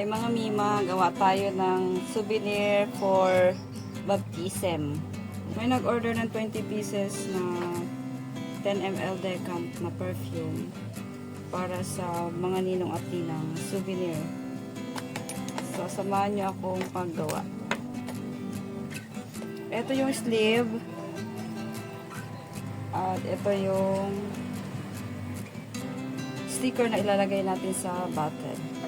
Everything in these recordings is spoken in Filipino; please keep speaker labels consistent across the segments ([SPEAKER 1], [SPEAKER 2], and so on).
[SPEAKER 1] Hi mga Mima, gawa tayo ng souvenir for baptism. May nag-order ng 20 pieces na 10 ml decant na perfume para sa mga ninong at ninang souvenir. So, samahan nyo akong paggawa. Ito yung sleeve at ito yung sticker na ilalagay natin sa bottle.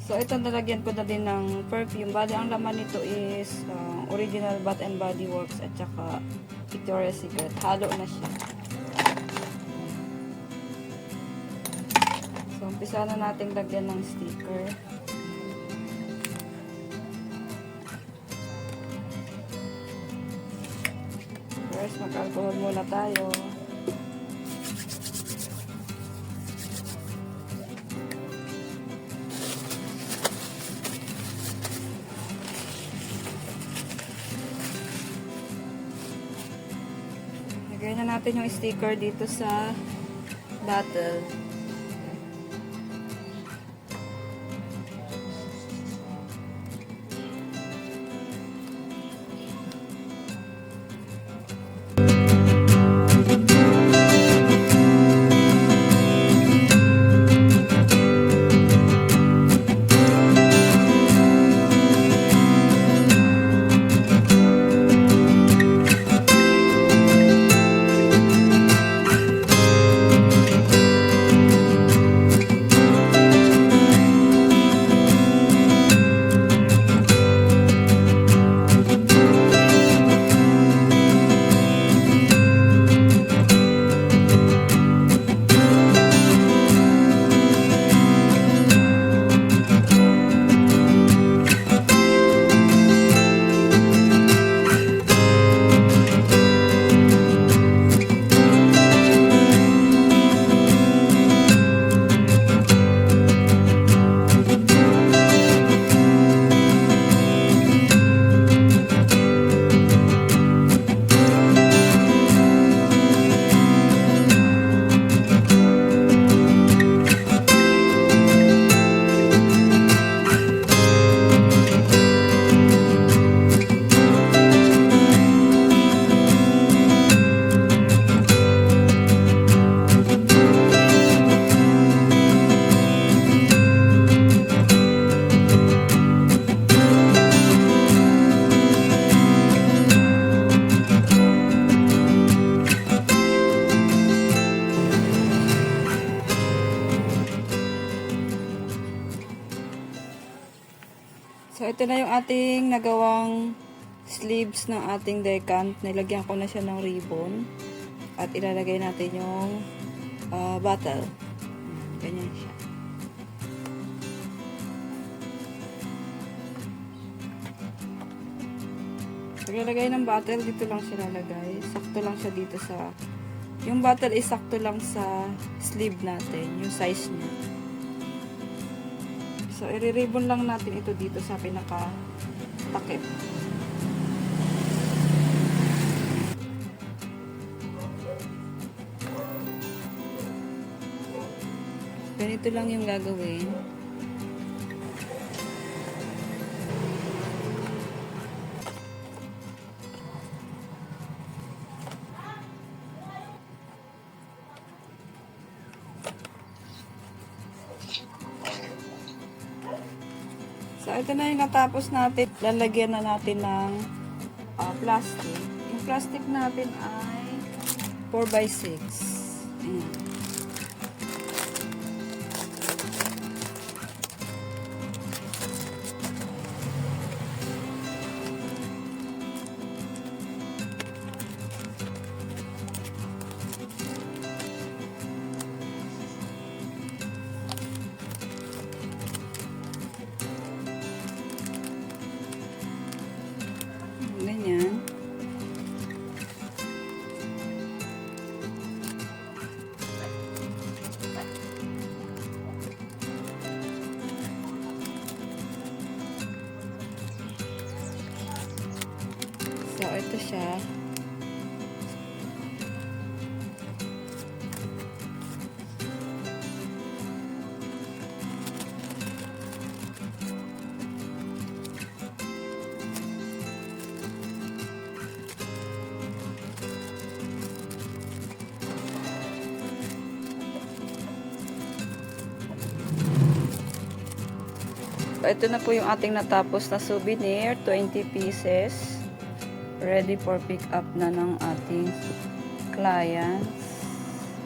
[SPEAKER 1] So, ito nalagyan ko na din ng perfume. Bali, ang laman nito is original Bath and Body Works at saka Victoria's Secret. Halo na siya. So, umpisa na natin lagyan ng sticker. First, mag-alcohol muna tayo. Lagyan na natin yung sticker dito sa bottle. So, ito na yung ating nagawang sleeves ng ating decant. Nilagyan ko na siya ng ribbon. At ilalagay natin yung bottle. Ganyan siya. Paglalagay ng bottle, dito lang siya lalagay. Sakto lang siya dito sa... Yung bottle is sakto lang sa sleeve natin. Yung size niya. So, i-ribbon lang natin ito dito sa pinaka-takip. Ganito lang yung gagawin. So, ito na yung natapos natin. Lalagyan na natin ng plastic. Yung plastic natin ay 4x6. Ayan. Ganyan. So, ito siya. ito na po yung ating natapos na souvenir, 20 pieces. Ready for pick up na ng ating clients.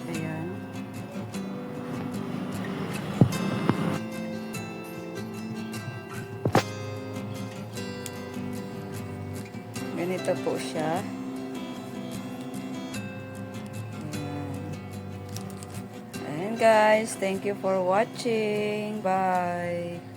[SPEAKER 1] Ayan. Ganito po siya. Ayan guys, thank you for watching. Bye!